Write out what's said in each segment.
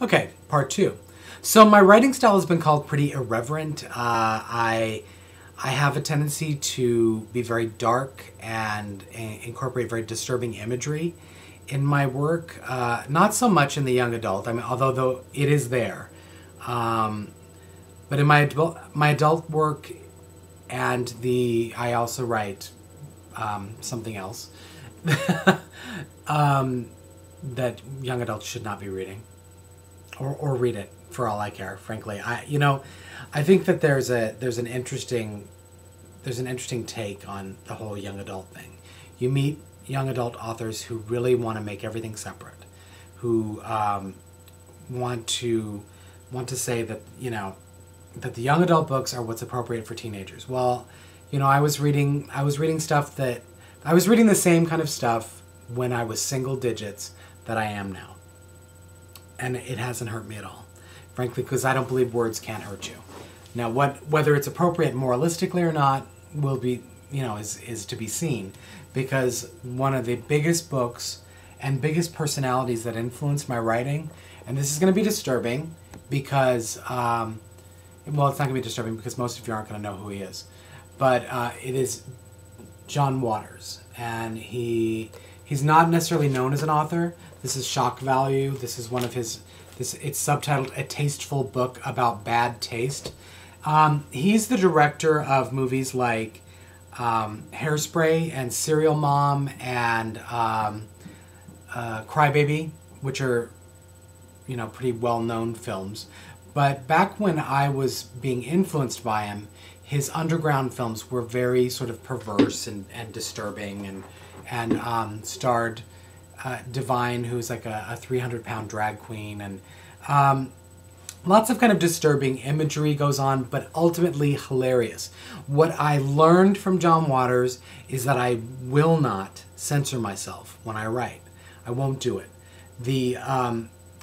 Okay, part two. So my writing style has been called pretty irreverent. I have a tendency to be very dark and incorporate very disturbing imagery in my work. Not so much in the young adult. I mean, although though it is there, um, but in my adult work, and I also write something else um, that young adults should not be reading, or read it for all I care. Frankly, I think that there's an interesting take on the whole young adult thing. You meet young adult authors who really want to make everything separate, who want to say that that the young adult books are what's appropriate for teenagers. Well, I was reading stuff that I was reading the same kind of stuff when I was single digits that I am now, and it hasn't hurt me at all, frankly, because I don't believe words can't hurt you. Now, whether it's appropriate moralistically or not will be, is to be seen, because one of the biggest books and biggest personalities that influenced my writing, and this is going to be disturbing because, well, it's not going to be disturbing because most of you aren't going to know who he is, but it is John Waters, and he's not necessarily known as an author. This is shock value. This is one of his. It's subtitled "A Tasteful Book About Bad Taste." He's the director of movies like Hairspray and Serial Mom and Crybaby, which are pretty well-known films. But back when I was being influenced by him, his underground films were very sort of perverse and disturbing, and starred Divine, who's like a 300-pound drag queen, and lots of kind of disturbing imagery goes on, but ultimately hilarious. What I learned from John Waters is that I will not censor myself when I write. I won't do it.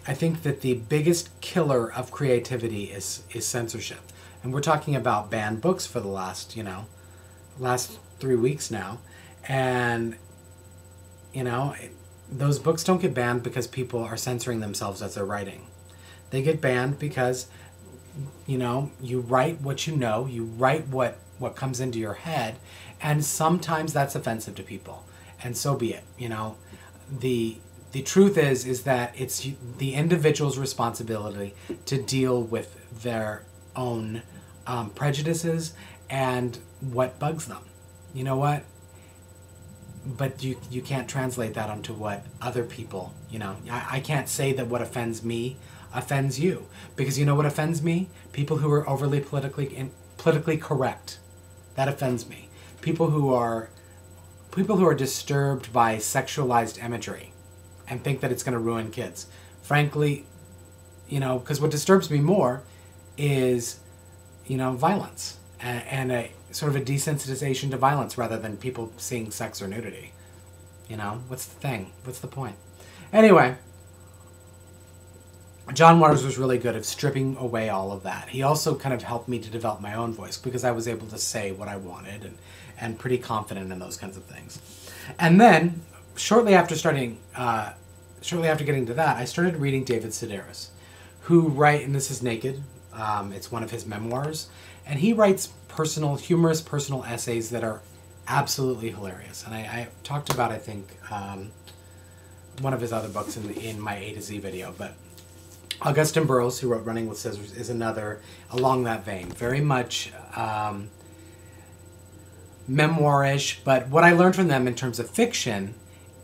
I think that the biggest killer of creativity is censorship. And we're talking about banned books for the last 3 weeks now. And, those books don't get banned because people are censoring themselves as they're writing. They get banned because, you write what you write what comes into your head, and sometimes that's offensive to people, and so be it. The truth is that it's the individual's responsibility to deal with their own prejudices and what bugs them. You know what? But you can't translate that onto what other people, I can't say that what offends me offends you, because you know what offends me? People who are overly politically correct. That offends me. People who are disturbed by sexualized imagery and think that it's going to ruin kids. Frankly, because what disturbs me more is, violence and a sort of a desensitization to violence rather than people seeing sex or nudity. What's the thing? What's the point? Anyway, John Waters was really good at stripping away all of that. He also kind of helped me to develop my own voice because I was able to say what I wanted and pretty confident in those kinds of things. And then, shortly after getting to that, I started reading David Sedaris, and this is Naked. It's one of his memoirs, and he writes humorous personal essays that are absolutely hilarious. And I talked about, I think, one of his other books in my A to Z video, but Augustin Burroughs, who wrote Running with Scissors, is another along that vein. Very much memoirish, but what I learned from them in terms of fiction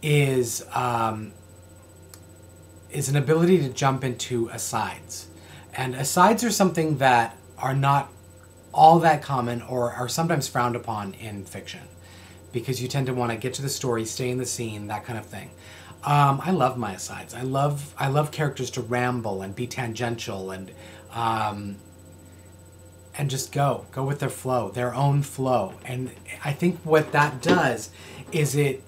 is an ability to jump into asides. And asides are something that are not all that common or are sometimes frowned upon in fiction, because you tend to want to get to the story, stay in the scene, that kind of thing. I love my asides. I love characters to ramble and be tangential and just go with their flow, their own flow. And I think what that does is it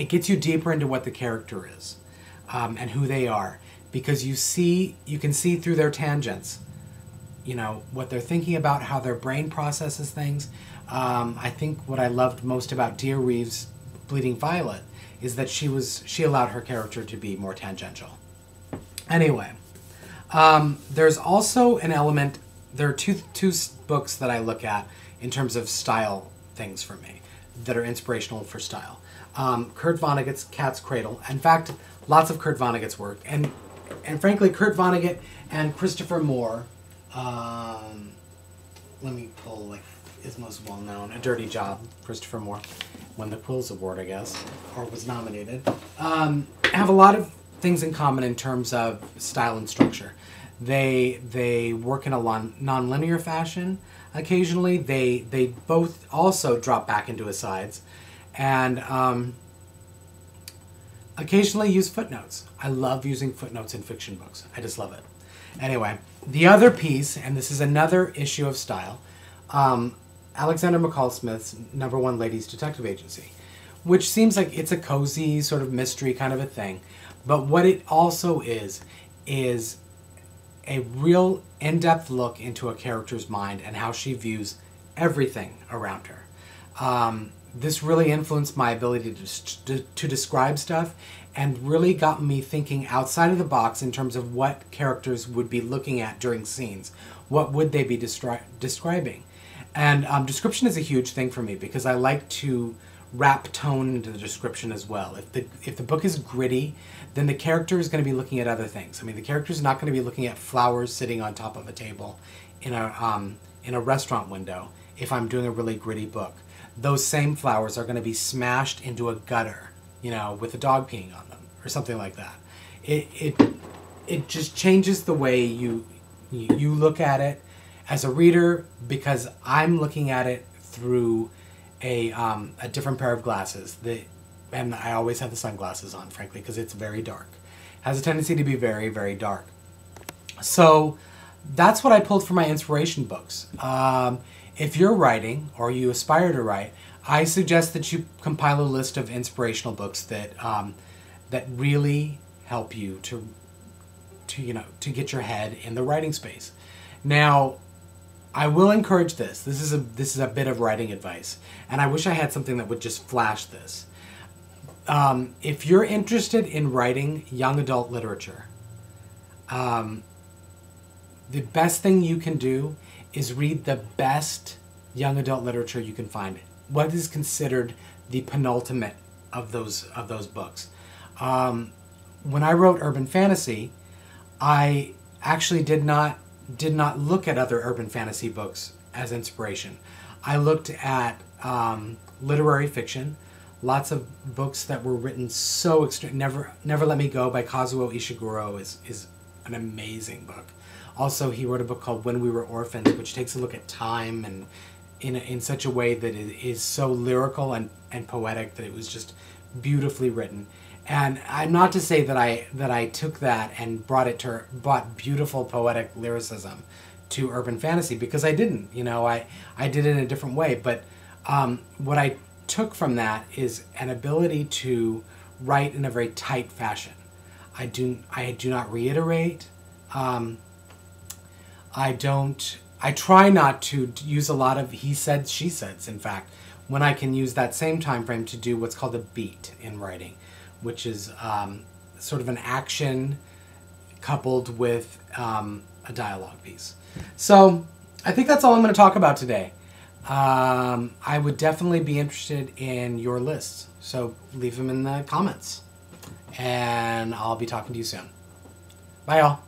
gets you deeper into what the character is and who they are, because you can see through their tangents, what they're thinking about, how their brain processes things. I think what I loved most about Dear Reeves' Bleeding Violet is that she allowed her character to be more tangential. Anyway, There's also an element. There are two books that I look at in terms of style things for me that are inspirational for style. Kurt Vonnegut's Cat's Cradle. In fact, lots of Kurt Vonnegut's work, and frankly, Kurt Vonnegut and Christopher Moore. Let me pull like is most well known. A Dirty Job. Christopher Moore won the Quills Award, I guess, or was nominated. Have a lot of things in common in terms of style and structure. They work in a non-linear fashion. Occasionally, they both also drop back into asides, and occasionally use footnotes. I love using footnotes in fiction books. I just love it. Anyway, the other piece, and this is another issue of style, Alexander McCall Smith's #1 Ladies Detective Agency, which seems like it's a cozy sort of mystery kind of a thing. But what it also is a real in-depth look into a character's mind and how she views everything around her. This really influenced my ability to describe stuff and really got me thinking outside of the box in terms of what characters would be looking at during scenes. What would they be describing? And description is a huge thing for me because I like to wrap tone into the description as well. If the book is gritty, then the character is going to be looking at other things. I mean, the character is not going to be looking at flowers sitting on top of a table in a restaurant window if I'm doing a really gritty book. Those same flowers are going to be smashed into a gutter, with a dog peeing on them or something like that. It just changes the way you look at it as a reader because I'm looking at it through a different pair of glasses. And I always have the sunglasses on, frankly, because it's very dark. It has a tendency to be very, very dark. So that's what I pulled for my inspiration books. If you're writing or you aspire to write, I suggest that you compile a list of inspirational books that really help you to get your head in the writing space. Now, I will encourage this. This is a bit of writing advice, and I wish I had something that would just flash this. If you're interested in writing young adult literature, the best thing you can do is read the best young adult literature you can find. What is considered the penultimate of those books. When I wrote urban fantasy, I actually did not look at other urban fantasy books as inspiration. I looked at literary fiction, lots of books that were written so extreme. Never Let Me Go by Kazuo Ishiguro is an amazing book. Also, he wrote a book called When We Were Orphans, which takes a look at time and in such a way that it is so lyrical and poetic that it was just beautifully written. And I'm not to say that I took that and brought beautiful poetic lyricism to urban fantasy, because I didn't. I did it in a different way. But what I took from that is an ability to write in a very tight fashion. I do not reiterate. I try not to use a lot of he said, she said. In fact, when I can use that same time frame to do what's called a beat in writing, which is sort of an action coupled with a dialogue piece. So I think that's all I'm going to talk about today. I would definitely be interested in your lists, so leave them in the comments. And I'll be talking to you soon. Bye, y'all.